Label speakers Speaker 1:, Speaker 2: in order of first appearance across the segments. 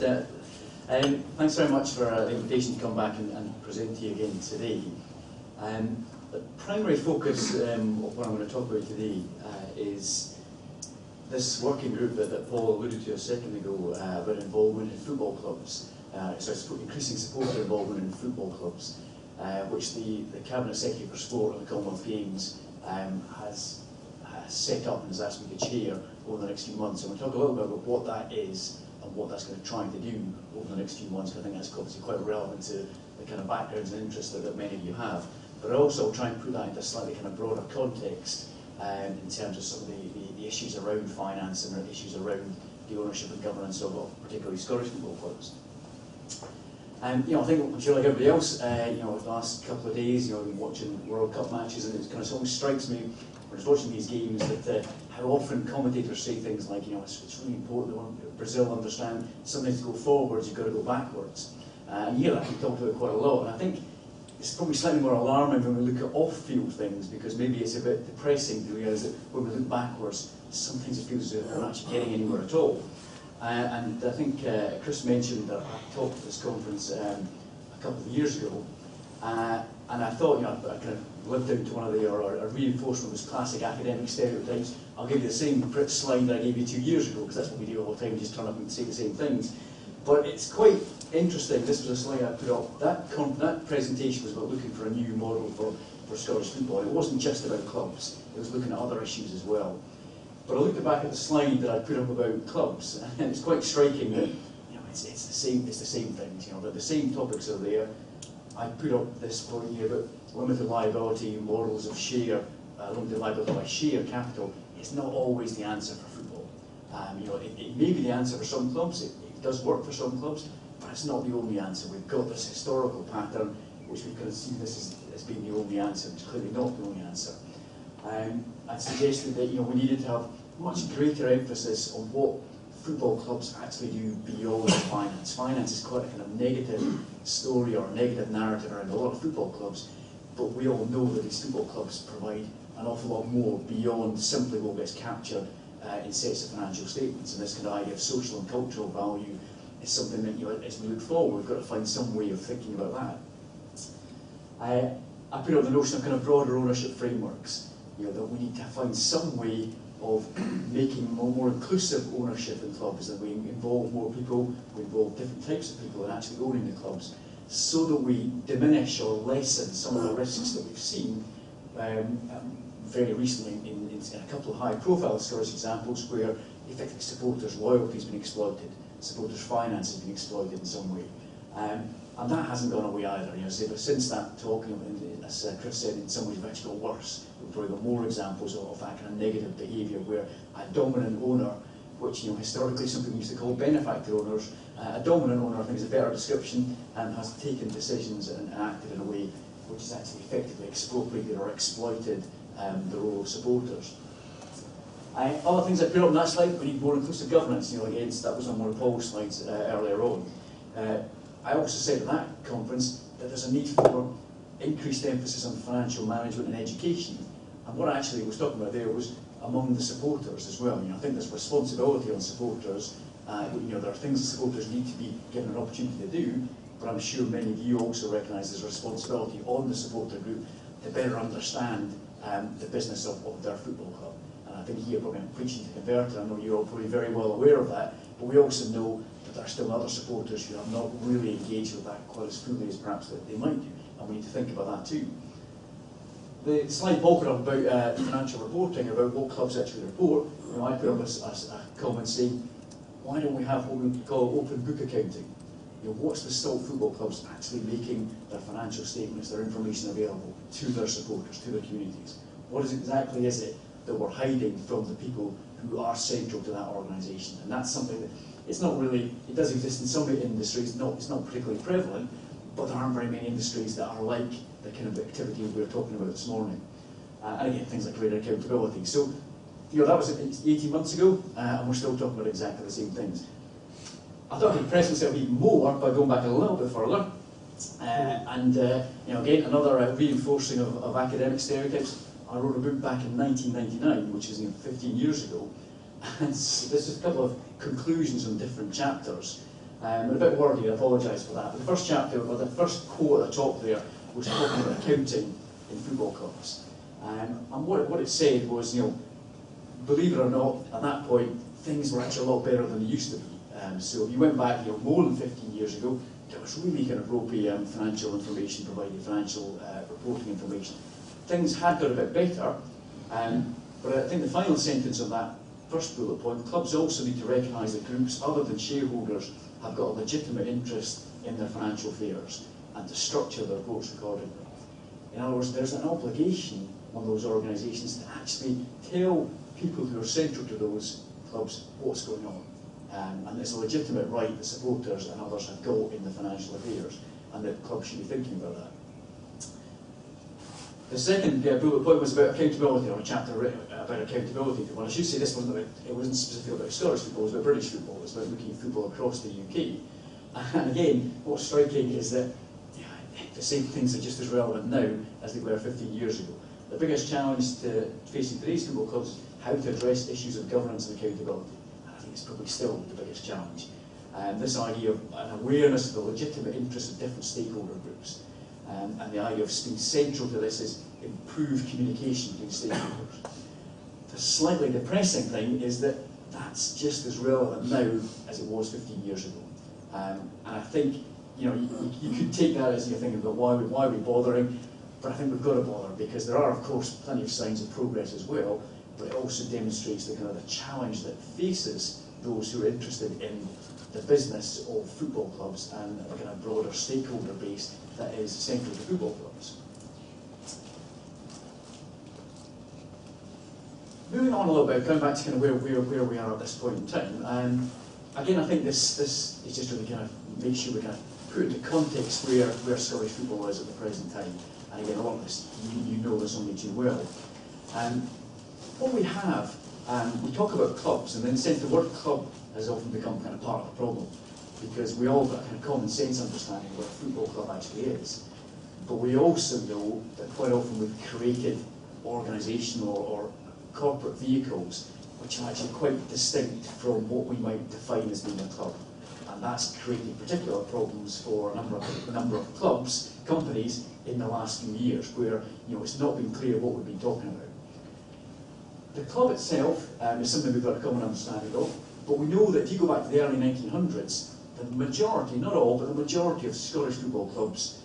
Speaker 1: Thanks very much for the invitation to come back and present to you again today. The primary focus of what I'm going to talk about today is this working group that Paul alluded to a second ago about involvement in football clubs. So increasing supporter involvement in football clubs, which the Cabinet Secretary for Sport and the Commonwealth Games has set up and has asked me to chair over the next few months. And we'll talk a little bit about what that is and what that's going to try to do over the next few months, because I think that's obviously quite relevant to the kind of backgrounds and interests that many of you have. But I also try and put that into a slightly kind of broader context in terms of some of the issues around finance and the issues around the ownership and governance of particularly Scottish football clubs. I think I'm sure like everybody else, the last couple of days, I've been watching World Cup matches, and it kind of always strikes me when I was watching these games that how often commentators say things like, it's really important that Brazil understand sometimes to go forwards, you've got to go backwards. And you hear that talked about quite a lot, and I think it's probably slightly more alarming when we look at off-field things, because maybe it's a bit depressing to realise that when we look backwards, sometimes it feels as if we're not actually getting anywhere at all. And I think Chris mentioned that I talked at this conference a couple of years ago, and I thought, I kind of lived out to one of a reinforcement of those classic academic stereotypes. I'll give you the same slide that I gave you 2 years ago, because that's what we do all the time, we just turn up and say the same things. But it's quite interesting. This was a slide I put up. That presentation was about looking for a new model for Scottish football. It wasn't just about clubs, it was looking at other issues as well. But I looked back at the slide that I put up about clubs, and it's quite striking that it's the same things. That the same topics are there. I put up this point here about limited liability models of limited liability by share capital. It's not always the answer for football. It may be the answer for some clubs. It does work for some clubs, but it's not the only answer. We've got this historical pattern, which we can see this as being the only answer. It's clearly not the only answer. I suggested that we needed to have much greater emphasis on what football clubs actually do beyond finance. Finance is quite a kind of negative story or a negative narrative around a lot of football clubs, but we all know that these football clubs provide an awful lot more beyond simply what gets captured in sets of financial statements. And this kind of idea of social and cultural value is something that, as we look forward, we've got to find some way of thinking about that. I put up the notion of kind of broader ownership frameworks. That we need to find some way of making more inclusive ownership in clubs, that we involve more people, we involve different types of people in actually owning the clubs, so that we diminish or lessen some of the risks that we've seen very recently in a couple of high-profile Scottish examples where effectively supporters' loyalty has been exploited, supporters' finance has been exploited in some way. And that hasn't gone away either. But since that talk, as Chris said, in some ways it's actually got worse. We've probably got more examples of that kind of negative behaviour where a dominant owner, which historically some people used to call benefactor owners, a dominant owner, I think is a better description, has taken decisions and acted in a way which has actually effectively expropriated or exploited the role of supporters. Other things I put up on that slide, we need more inclusive governance. Again, that was on one of Paul's slides earlier on. I also said at that conference that there's a need for increased emphasis on financial management and education. And what I actually was talking about there was among the supporters as well. I think there's responsibility on supporters. There are things that supporters need to be given an opportunity to do, but I'm sure many of you also recognise there's responsibility on the supporter group to better understand the business of their football club. And I think here probably I'm preaching to convert, I know you're all probably very well aware of that, but we also know that there are still other supporters who have not really engaged with that quite as fully as perhaps that they might do, and we need to think about that too. The slide Paul put up about financial reporting, about what clubs actually report, I put up a comment saying, why don't we have what we call open book accounting? What's the Stolt football clubs actually making their financial statements, their information available to their supporters, to their communities? What exactly is it that we're hiding from the people who are central to that organisation? And that's something that it's not really, it does exist in some industries, it's not particularly prevalent, but there aren't very many industries that are like the kind of activity we were talking about this morning. And again, things like greater accountability. So, that was 18 months ago, and we're still talking about exactly the same things. I thought I'd press myself even more by going back a little bit further. Again, another reinforcing of academic stereotypes. I wrote a book back in 1999, which is 15 years ago. And there's just a couple of conclusions on different chapters. I'm a bit wordy, I apologise for that. But the first chapter, or the first quote at the top there, was talking about accounting in football clubs. And what it said was, believe it or not, at that point, things were actually a lot better than they used to be. So if you went back, more than 15 years ago, there was really kind of ropey financial information provided, financial reporting information. Things had got a bit better, but I think the final sentence of that first bullet point, clubs also need to recognise that groups other than shareholders have got a legitimate interest in their financial affairs and to structure their votes accordingly. In other words, there's an obligation on those organisations to actually tell people who are central to those clubs what's going on. And it's a legitimate right that supporters and others have got in the financial affairs, and that clubs should be thinking about that. The second bullet point was about accountability, or a chapter about accountability. Well, I should say this wasn't about, it wasn't specifically about Scottish football, it was about British football. It was about looking at football across the UK. And again, what's striking is that the same things are just as relevant now as they were 15 years ago. The biggest challenge to facing today's football clubs is how to address issues of governance and accountability. And I think it's probably still the biggest challenge. This idea of an awareness of the legitimate interests of different stakeholder groups. And the idea of being central to this is improved communication between stakeholders. The slightly depressing thing is that that's just as relevant now as it was 15 years ago. And I think you could take that as you're thinking about why are we bothering, but I think we've got to bother because there are, of course, plenty of signs of progress as well, but it also demonstrates the kind of the challenge that faces those who are interested in the business of football clubs and a kind of broader stakeholder base that is central to football clubs. Moving on a little bit, going back to kind of where we are at this point in time, again, I think this is just really kind of make sure we kind of put into context where Scottish football is at the present time. And again, a lot of this, you know this only too well. What we have, we talk about clubs, and in a sense the word club has often become kind of part of the problem, because we all got a kind of common sense understanding of what a football club actually is. But we also know that quite often we've created organisational or corporate vehicles which are actually quite distinct from what we might define as being a club. And that's created particular problems for a number of clubs, companies, in the last few years, where it's not been clear what we've been talking about. The club itself is something we've got a common understanding of, but we know that if you go back to the early 1900s, the majority, not all, but the majority of Scottish football clubs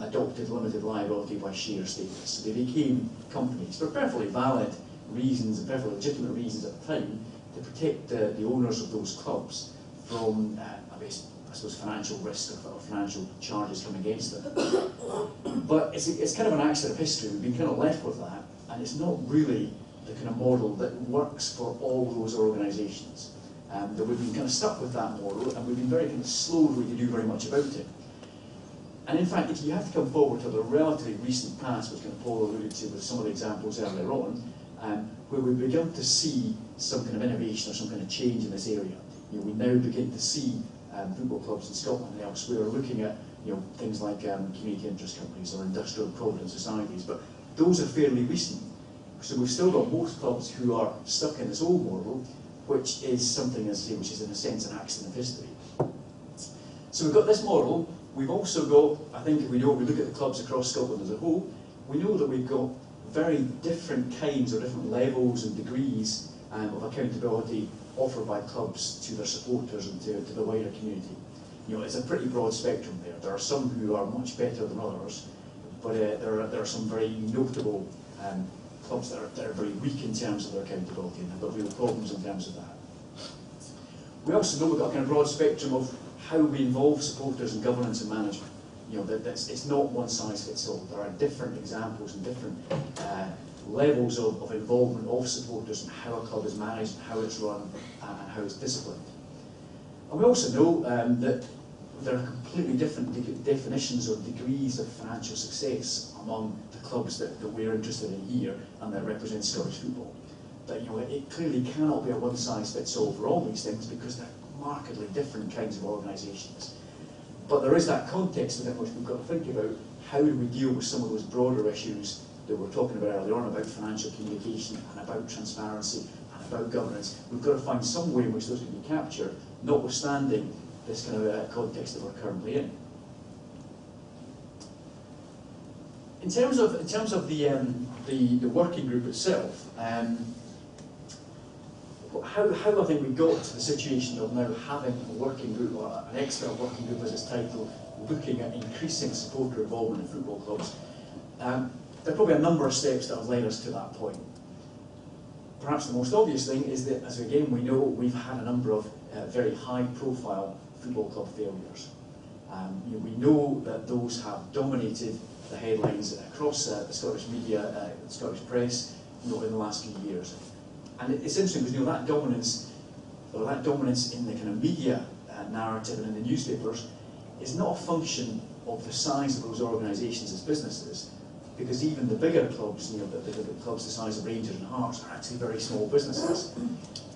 Speaker 1: adopted limited liability by share status. So they became companies for perfectly valid reasons and perfectly legitimate reasons at the time to protect the owners of those clubs from, I suppose, financial risk or financial charges coming against them. But it's kind of an accident of history. We've been kind of left with that, and it's not really the kind of model that works for all those organisations. That we've been kind of stuck with that model, and we've been very kind of slow really to do very much about it. And in fact, if you have to come forward to the relatively recent past, which kind of Paul alluded to with some of the examples earlier on, where we've begun to see some kind of innovation or some kind of change in this area. We now begin to see football clubs in Scotland and elsewhere looking at things like community interest companies or industrial provident societies, but those are fairly recent. So we've still got most clubs who are stuck in this old model, which is something, as I say, which is in a sense an accident of history. So we've got this model. We've also got, I think if we look at the clubs across Scotland as a whole, we know that we've got very different kinds or different levels and degrees of accountability offered by clubs to their supporters and to the wider community. It's a pretty broad spectrum there. There are some who are much better than others, but there are some very notable clubs that are very weak in terms of their accountability and have got real problems in terms of that. We also know we've got a kind of broad spectrum of how we involve supporters in governance and management. It's not one size fits all. There are different examples and different levels of involvement of supporters and how a club is managed, how it's run, and how it's disciplined. And we also know that there are completely different definitions or degrees of financial success among the clubs that we're interested in here and that represent Scottish football. That it clearly cannot be a one size fits all for all these things because they're markedly different kinds of organisations. But there is that context within which we've got to think about how do we deal with some of those broader issues that we were talking about earlier on about financial communication and about transparency and about governance. We've got to find some way in which those can be captured, notwithstanding this kind of context that we're currently in. In terms of the working group itself, how I think we got to the situation of now having a working group, or an expert working group as its title, looking at increasing supporter involvement in football clubs. There are probably a number of steps that have led us to that point. Perhaps the most obvious thing is that, as again we know, we've had a number of very high-profile football club failures. We know that those have dominated the headlines across the Scottish media, the Scottish press, in the last few years. And it's interesting because that dominance, or that dominance in the kind of media narrative and in the newspapers, is not a function of the size of those organisations as businesses, because even the bigger clubs, the clubs the size of Rangers and Hearts, are actually very small businesses.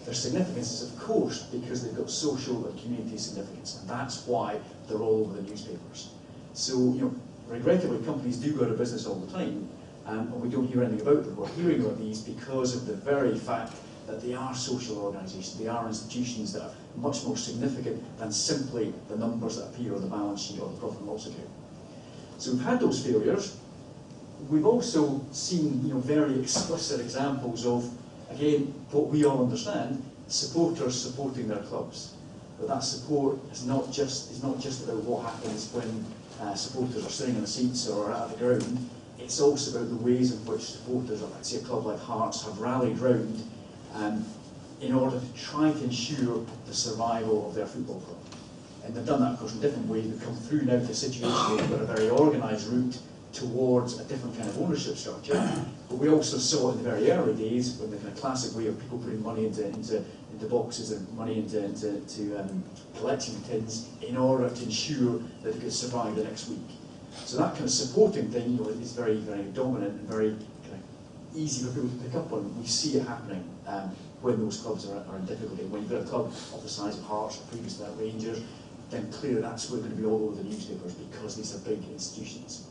Speaker 1: Their significance is, of course, because they've got social and community significance, and that's why they're all over the newspapers. So, regrettably, companies do go out of business all the time, and we don't hear anything about them. We're hearing about these because of the very fact that they are social organisations, they are institutions that are much more significant than simply the numbers that appear on the balance sheet or the profit and loss account. So we've had those failures. We've also seen very explicit examples of, again, what we all understand, supporters supporting their clubs. But that support is not just about what happens when supporters are sitting in the seats or at the ground. It's also about the ways in which supporters of, let's say, a club like Hearts have rallied round in order to try to ensure the survival of their football club. And they've done that, of course, in different ways. We've come through now to a situation where we've got a very organised route towards a different kind of ownership structure. But we also saw in the very early days, when the kind of classic way of people putting money into boxes and money into collection tins in order to ensure that they could survive the next week. So that kind of supporting thing is very, very dominant and very kind of easy for people to pick up on. We see it happening when those clubs are in difficulty. When you've got a club of the size of Hearts, or previously at Rangers, then clearly that's going to be all over the newspapers because these are big institutions.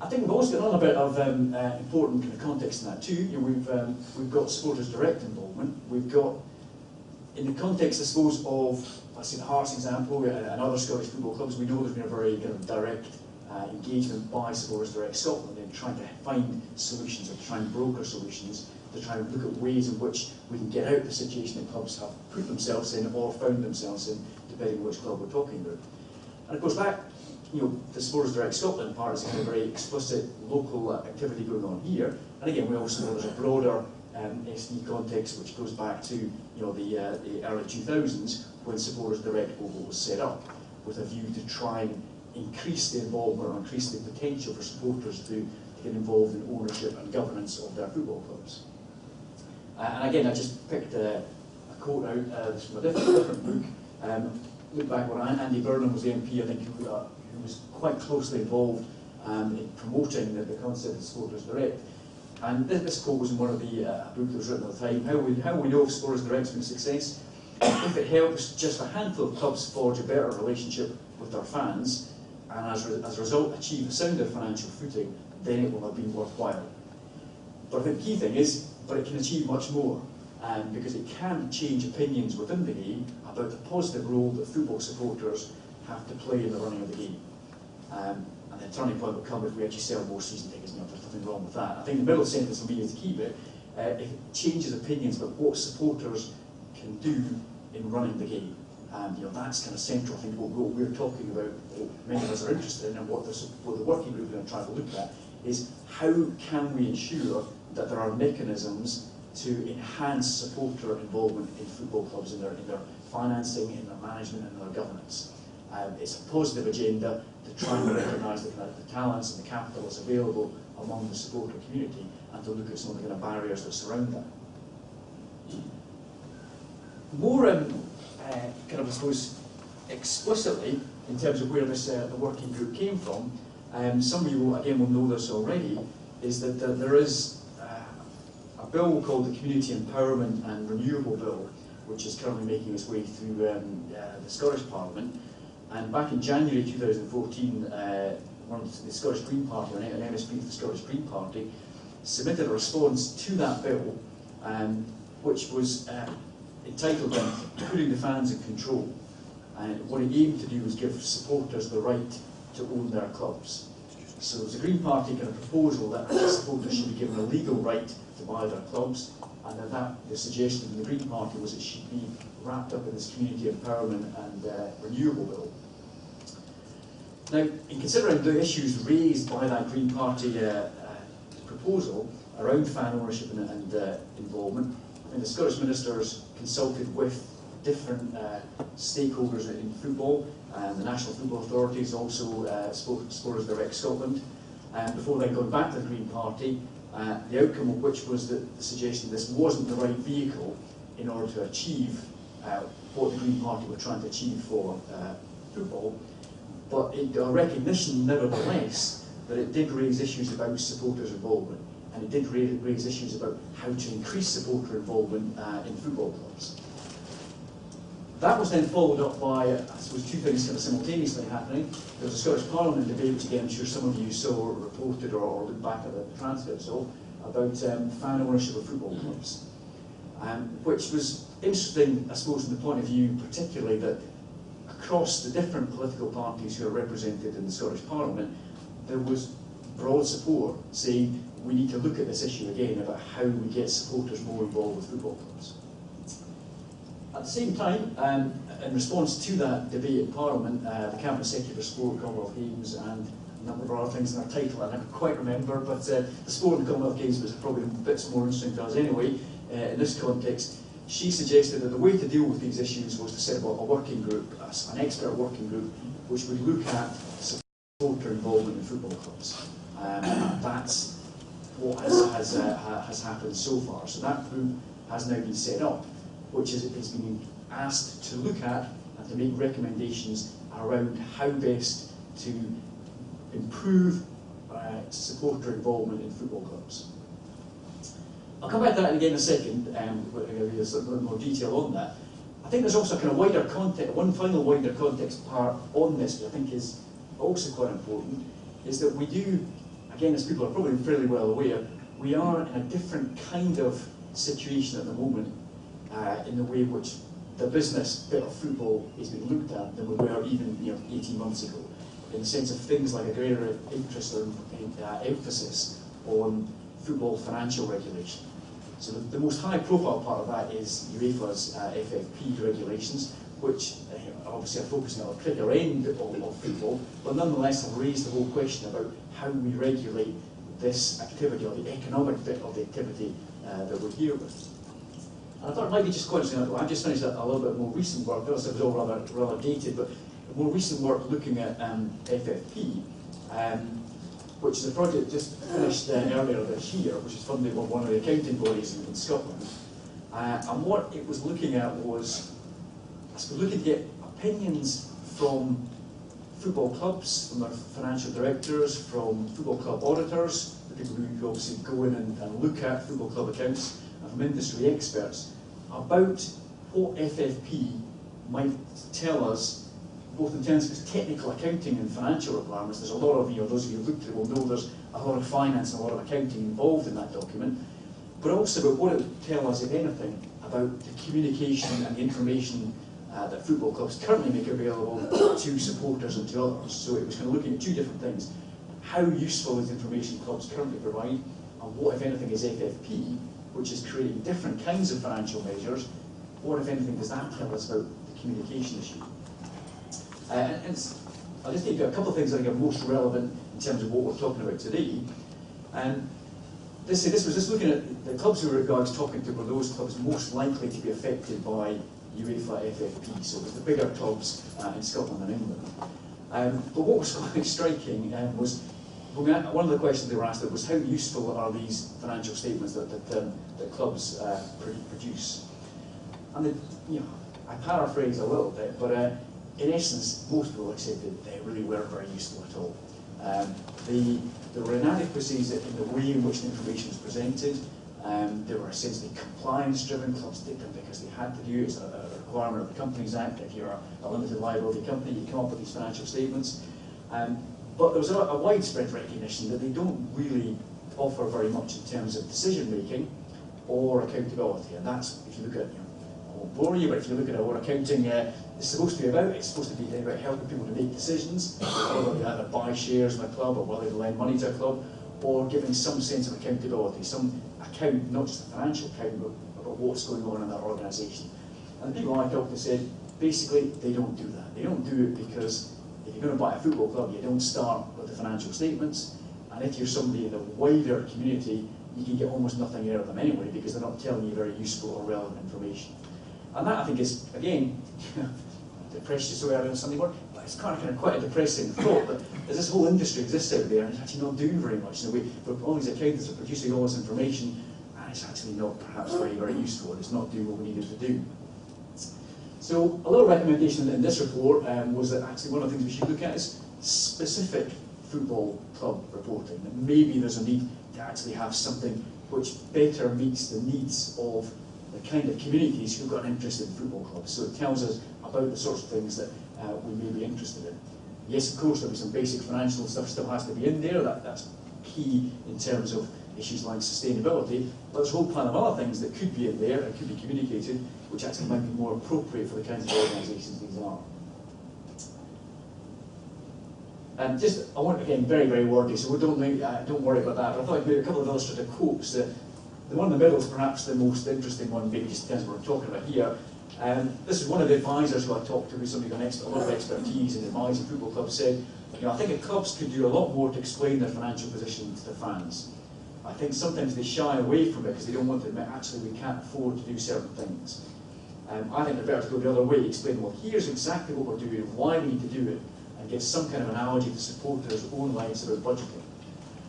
Speaker 1: I think we've also got another bit of important kind of context in that too. We've got supporters' direct involvement. We've got, in the context, I suppose, of, let's say, the Hearts example and other Scottish football clubs, we know there's been a very kind of direct engagement by Supporters Direct Scotland in trying to find solutions, or to try and broker solutions, to try and look at ways in which we can get out of the situation that clubs have put themselves in or found themselves in, depending on which club we're talking about. And of course that, the Supporters Direct Scotland part is a kind of very explicit local activity going on here. And again, we also know there's a broader SD context which goes back to the early 2000s when Supporters Direct was set up with a view to try and increase the involvement or increase the potential for supporters to get involved in ownership and governance of their football clubs. And again, I just picked a quote out from a different book. Look back when Andy Burnham was the MP, I think, who was quite closely involved in promoting the concept of Supporters Direct. And this quote was in one of the book that was written at the time. How we know if Supporters Direct's been a success? If it helps just a handful of clubs forge a better relationship with their fans, and as a result achieve a sounder financial footing, then it will have been worthwhile. But I think the key thing is, but it can achieve much more, because it can change opinions within the game about the positive role that football supporters have to play in the running of the game. And the turning point will come if we actually sell more season tickets. There's nothing wrong with that. I think the middle sentence for me is the key bit. It changes opinions about what supporters can do in running the game. And that's kind of central, I think, what we're talking about, what many of us are interested in, and what the working group is going to try to look at, is how can we ensure that there are mechanisms to enhance supporter involvement in football clubs, in their financing, in their management, and in their governance. It's a positive agenda to try and recognise the talents and the capital that's available among the supporter community, and to look at some of the kind of barriers that surround that. More kind of, I suppose, explicitly, in terms of where this the working group came from, some of you will know this already, is that there is a bill called the Community Empowerment and Renewable Bill, which is currently making its way through the Scottish Parliament. And back in January 2014, the Scottish Green Party, an MSP of the Scottish Green Party, submitted a response to that bill, which was entitled Putting the Fans in Control. And what it aimed to do was give supporters the right to own their clubs. So there was a Green Party kind of proposal that supporters should be given a legal right to buy their clubs, and the suggestion from the Green Party was it should be wrapped up in this community empowerment and renewable bill. Now, in considering the issues raised by that Green Party proposal around fan ownership and involvement, and the Scottish ministers consulted with different stakeholders in football, and the National Football Authorities also Supporters Direct Scotland, before then going back to the Green Party, the outcome of which was the suggestion this wasn't the right vehicle in order to achieve what the Green Party were trying to achieve for football, but a recognition nevertheless that it did raise issues about supporters' involvement, and it did raise issues about how to increase supporter involvement in football clubs. That was then followed up by, I suppose, two things kind of simultaneously happening. There was a Scottish Parliament debate, which again I'm sure some of you saw or reported or looked back at the transcripts of, about fan ownership of football clubs, which was interesting, I suppose, from the point of view particularly that across the different political parties who are represented in the Scottish Parliament, there was broad support saying we need to look at this issue again about how we get supporters more involved with football clubs. At the same time, in response to that debate in Parliament, the Cabinet Secretary for Sport, Commonwealth Games, and a number of other things in our title I never quite remember, but the Sport and Commonwealth Games was probably a bit more interesting to us anyway, in this context. She suggested that the way to deal with these issues was to set up a working group, an expert working group, which would look at supporter involvement in football clubs. That's what has happened so far. So that group has now been set up, which is being asked to look at and to make recommendations around how best to improve supporter involvement in football clubs. I'll come back to that again in a second, but I'll give you a little more detail on that. I think there's also a kind of wider context, one final wider context part on this, which I think is also quite important, is that we do, again, as people are probably fairly well aware, we are in a different kind of situation at the moment in the way in which the business bit of football is being looked at than we were even 18 months ago, in the sense of things like a greater interest or emphasis on football financial regulation. So the most high profile part of that is UEFA's FFP regulations, which obviously are focusing on a particular end of football, but nonetheless have raised the whole question about how we regulate this activity, or the economic bit of the activity that we're here with. And I thought it might be just quite interesting. I've just finished a little bit more recent work. It was all rather dated, but more recent work looking at FFP, which is a project just finished earlier this year, which is funded by one of the accounting bodies in Scotland. And what it was looking at was, I suppose, looking to get opinions from football clubs, from their financial directors, from football club auditors, the people who obviously go in and look at football club accounts, and from industry experts, about what FFP might tell us, both in terms of its technical accounting and financial requirements. There's a lot of, those of you who looked at it will know there's a lot of finance and a lot of accounting involved in that document, but also about what it would tell us, if anything, about the communication and the information that football clubs currently make available to supporters and to others. So it was kind of looking at two different things. How useful is the information clubs currently provide, and what, if anything, is FFP, which is creating different kinds of financial measures. What, if anything, does that tell us about the communication issue? And I'll just take you a couple of things I think are most relevant in terms of what we're talking about today. And this was just looking at the clubs who I was talking to were those clubs most likely to be affected by UEFA FFP, so it was the bigger clubs in Scotland and England. But what was quite striking was, one of the questions they were asked was how useful are these financial statements that clubs produce? And I paraphrase a little bit, but in essence, most people accepted they really weren't very useful at all. There were inadequacies in the way in which the information was presented. They were essentially compliance-driven. Clubs did them because they had to do it. It's a requirement of the Companies Act. If you're a limited liability company, you come up with these financial statements. But there was a widespread recognition that they don't really offer very much in terms of decision-making or accountability. And that's, if you look at won't bore you, but if you look at what accounting is supposed to be about, it's supposed to be about helping people to make decisions, whether they either buy shares in a club or whether they lend money to a club, or giving some sense of accountability, some account, not just a financial account, but about what's going on in that organisation. And the people I talked to said, basically, they don't do that. They don't do it because if you're going to buy a football club, you don't start with the financial statements, and if you're somebody in the wider community, you can get almost nothing out of them anyway, because they're not telling you very useful or relevant information. And that, I think, is, again, depressed you so early on Sunday morning, but it's kind of quite a depressing thought that there's this whole industry exists out there and it's actually not doing very much. You know, all these accountants are producing all this information and it's actually not perhaps very, very useful, and it's not doing what we need it to do. So a little recommendation in this report was that actually one of the things we should look at is specific football club reporting. That maybe there's a need to actually have something which better meets the needs of the kind of communities who've got an interest in football clubs. So it tells us about the sorts of things that we may be interested in. Yes, of course, there'll be some basic financial stuff still has to be in there. That's key in terms of issues like sustainability. But there's a whole plan of other things that could be in there and could be communicated, which actually might be more appropriate for the kinds of organisations these are. And just, I want, again, very, very wordy, so don't worry about that. But I thought I'd make a couple of illustrative quotes. The one in the middle is perhaps the most interesting one, maybe just in terms of what we're talking about here. This is one of the advisors who I talked to, who's somebody who's got a lot of expertise in advising football clubs, said, you know, I think clubs could do a lot more to explain their financial position to the fans. I think sometimes they shy away from it because they don't want to admit, actually, we can't afford to do certain things. I think they're better to go the other way, explain, well, here's exactly what we're doing, why we need to do it, and give some kind of analogy to supporters' own lives about budgeting.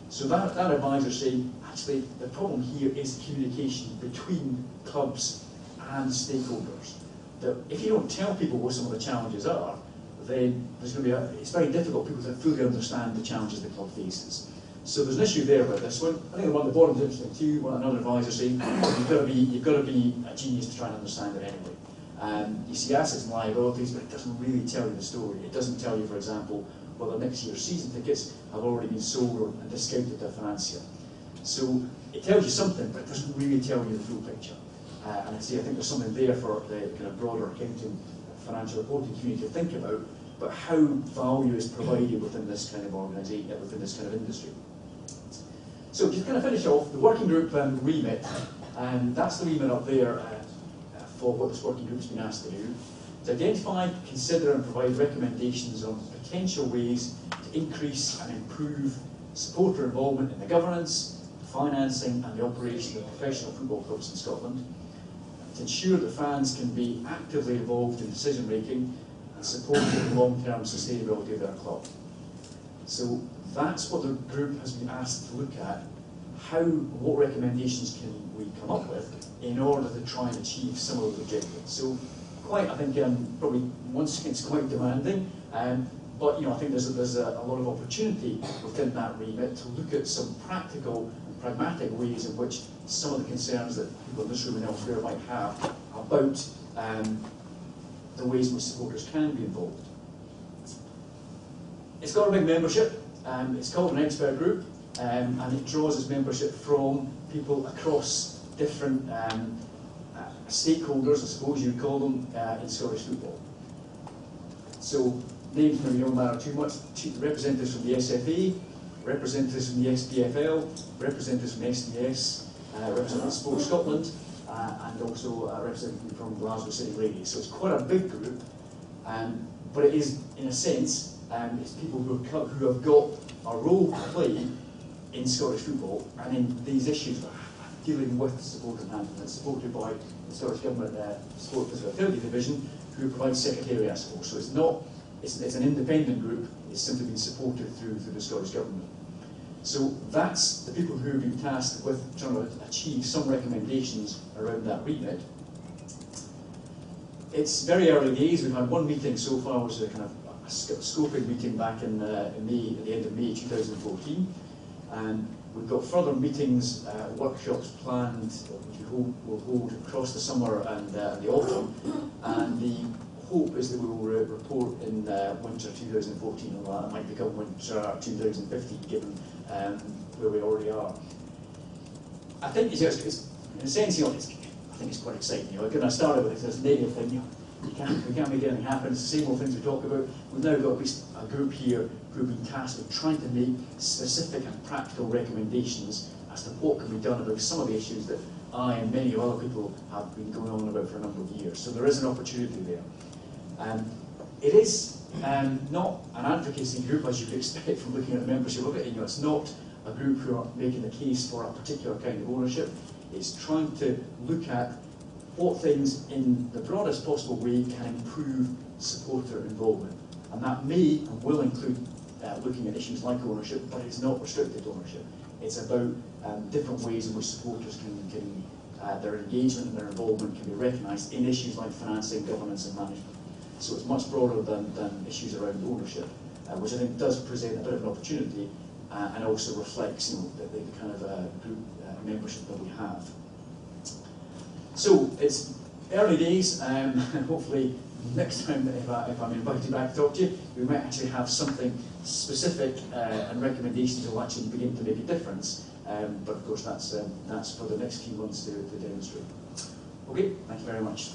Speaker 1: So that advisor saying, actually, the problem here is communication between clubs and stakeholders. That if you don't tell people what some of the challenges are, then there's going to be it's very difficult for people to fully understand the challenges the club faces. So there's an issue there with this one. I think the one at the bottom is interesting too. What another advisor saying, you've got to be a genius to try and understand it anyway. You see assets and liabilities, but it doesn't really tell you the story. It doesn't tell you, for example, whether next year's season tickets have already been sold and discounted to a financier. So it tells you something, but it doesn't really tell you the full picture. And I think there's something there for the kind of broader accounting, financial reporting community to think about how value is provided within this kind of organisation, within this kind of industry. So just kind of finish off, the working group remit, and that's the remit up there for what this working group's been asked to do. To identify, consider and provide recommendations on potential ways to increase and improve supporter involvement in the governance, financing and the operation of professional football clubs in Scotland, to ensure that fans can be actively involved in decision making and support the long-term sustainability of their club. So that's what the group has been asked to look at. What recommendations can we come up with in order to try and achieve some of those objectives? So quite, I think, probably once again it's quite demanding, but I think there's a lot of opportunity within that remit to look at some practical and pragmatic ways in which some of the concerns that people in this room and elsewhere might have about the ways in which supporters can be involved. It's got a big membership. It's called an expert group, and it draws its membership from people across different stakeholders, I suppose you'd call them, in Scottish football. So names maybe don't matter too much. Representatives from the SFA, representatives from the SPFL, representatives from SDS, representatives from Sport Scotland, and also a representative from Glasgow City Ladies. So it's quite a big group, but it is, in a sense, it's people who have got a role to play in Scottish football and in these issues dealing with supporter management, supported by the Scottish Government Sport Physical Activity Division, who provides secretariat support. So it's an independent group, it's simply been supported through the Scottish Government. So that's the people who have been tasked with trying to achieve some recommendations around that remit. It's very early days. We've had one meeting so far, which is a kind of a scoping meeting back in May, at the end of May 2014. And we've got further meetings, workshops planned, which we'll hold across the summer and the autumn. And the hope is that we will report in winter 2014, or that might become winter 2015, given where we already are. I think it's in a sense, I think it's quite exciting. You know, when I started with this negative thing, we can't make anything happen. It's the same old things we talk about. We've now got at least a group here who've been tasked with trying to make specific and practical recommendations as to what can be done about some of the issues that I and many other people have been going on about for a number of years. So there is an opportunity there. It is not an advocacy group, as you would expect from looking at the membership of it. You know, it's not a group who are making the case for a particular kind of ownership. It's trying to look at what things in the broadest possible way can improve supporter involvement. And that may and will include looking at issues like ownership, but it's not restricted ownership. It's about different ways in which supporters can their engagement and their involvement can be recognised in issues like financing, governance and management. So it's much broader than issues around ownership, which I think does present a bit of an opportunity and also reflects, you know, the kind of group membership that we have. So it's early days, and hopefully next time if I'm invited back to talk to you, we might actually have something specific and recommendations that will actually begin to make a difference. But of course that's for the next few months to demonstrate. Okay, thank you very much.